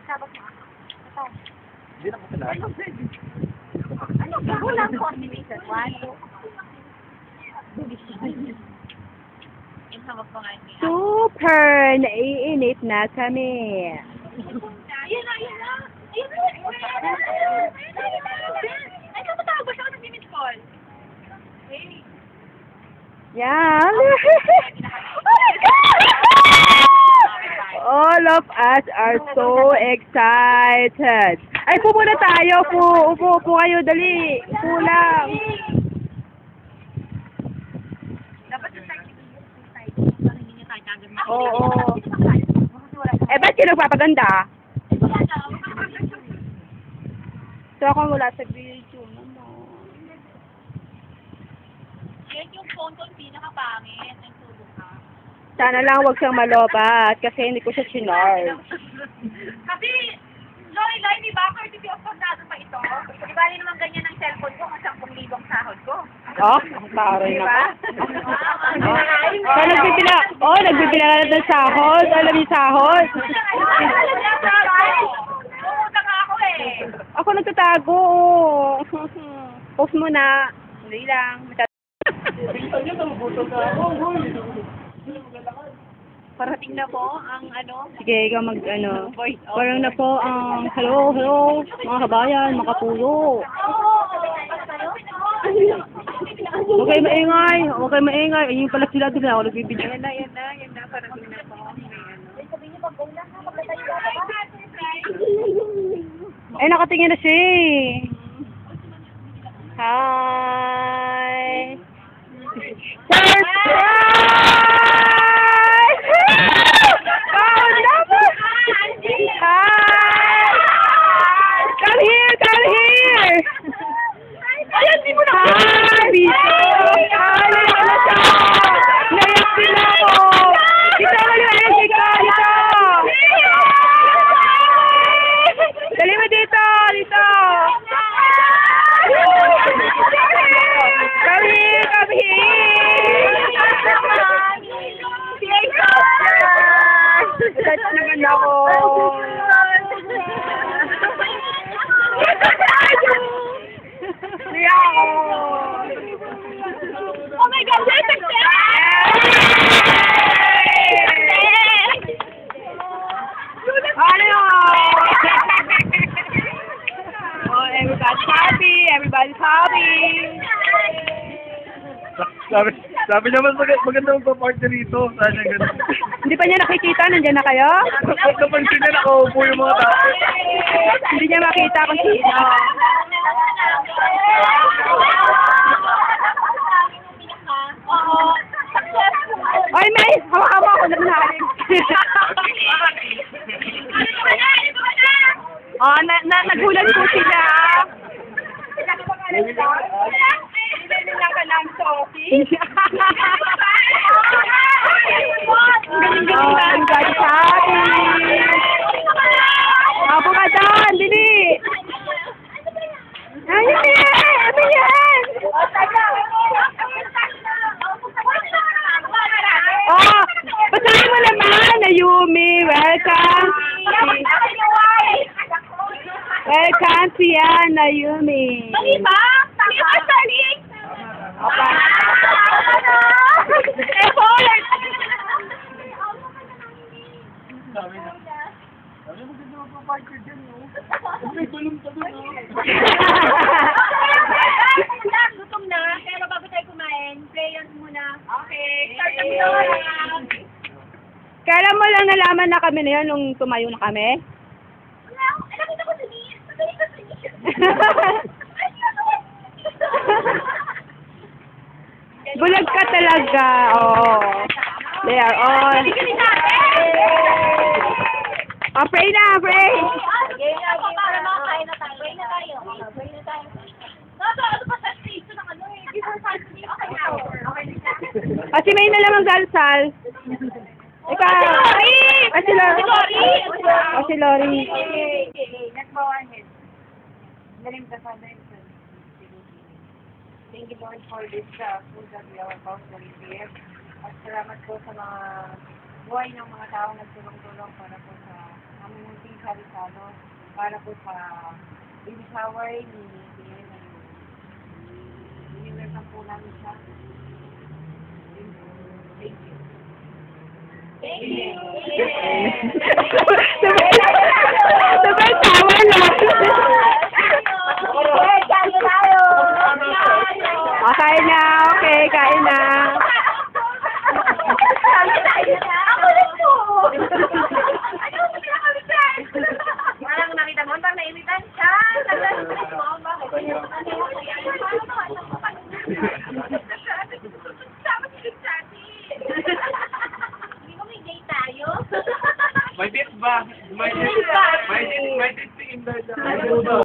Sabot mo. Ito. Hindi na ko sila. Ano ba? Walang coordination. One, two. Super! Naiinit na kami. Ayun na, ayun na. Ayun na. Ay, kapatawag ba siya ako nag-miss call? Hey. Yan. Oh my God! All of us are so excited. Ay, upo muna tayo. Upo kayo. Dali. Upo lang. Dapat yung side para hindi niya tayo kagad. Oo. Eh, ba't kayo nagpapaganda? So, ako wala sa video naman. Yan yung phone ko, pinakapangit. Ang tubo ka. Sana lang huwag siyang malobat kasi hindi ko siya chinarge. Kasi, Loy, di ba? Courtesy of Condado pa ito. Di ba rin naman ganyan ang cellphone ko kung 10,000 sahod ko. Oh, taray na ba? So, nagbibila ka na ng sahod. Alam yung sahod? Pumunta ka ako eh. Ako nagtatago. Post mo na. Hindi lang. Parating na po ang ano. Sige, ikaw parang na po ang hello, mga kabayan, mga kapulo. Huwag kayo maingay. Ayun pala sila doon ako nagbibidyo. Yan na. Parating na po. Ay, nakatingin na siya eh. Hi! Surprise! Oh, love it! Hi! Come here! Ayan, di mo na. Hi, Bito! Hi, ano siya? Naiyak sila ko! Dito ka yung energy ko! Dito! Dali mo dito! Dito! Come here! Touch naman ako! Siya ako! Oh my God, there's a Ano yun? Oh, everybody's happy! Sabi naman maganda magpa-party rito. Sana ganun. Hindi pa niya nakikita, nandiyan na kayo? Napansin niya nakaupo yung mga tao. Hindi niya makita kung sino. Oy, May! Hawa-hawa ako na nahalig. Oh, nagulat po sila. Nila ka lang, Sophie. Galing-galing na. Sabi. Apo ka doon, dili. Ayun yan! Ano yan? Oh, basahin mo naman, Ayumi. Welcome. Welcome to yan, Ayumi. Mali ba? Mali ba, Charlie? Okay. Sabi maganda magpa-party dyan, no? May tulong pa doon, no? Gutom na, pero bago tayo kumain, prayers muna. Okay, start na muna. Kailan mo lang nalaman na kami na yun nung tumayo na kami? Nakita ko sa niya. Magaling ka sa niya. Bulag ka talaga. Oh. They are all. Oh, pray na, pray. Para makakain na tayo. Pray na tayo. Pray na tayo. Ano pa sa stage ng ano eh? Before 5 minutes. Okay na. Okay na. Kasi may na lang magdalsal. Ikaw. Si Lori. Si Lori. Let's go ahead. Galing ka, Father. Thank you, Lord, for this food that we are about to receive. At salamat po sa mga buhay ng mga tao nagtulong-tulong para po sa aming munting Sarisano, para po sa baby shower ni Pierre na yun. Welcome po namin siya. Thank you. Thank you. Sabay tawa na. Kain tayo. Kain na, okay, kain na. Ako rin po. Ano mo pinakalitan? Parang nakita mo, pag naimitan siya, naglalagay mo, bakit? Hindi ko may date tayo. May date ba? May date si Inday.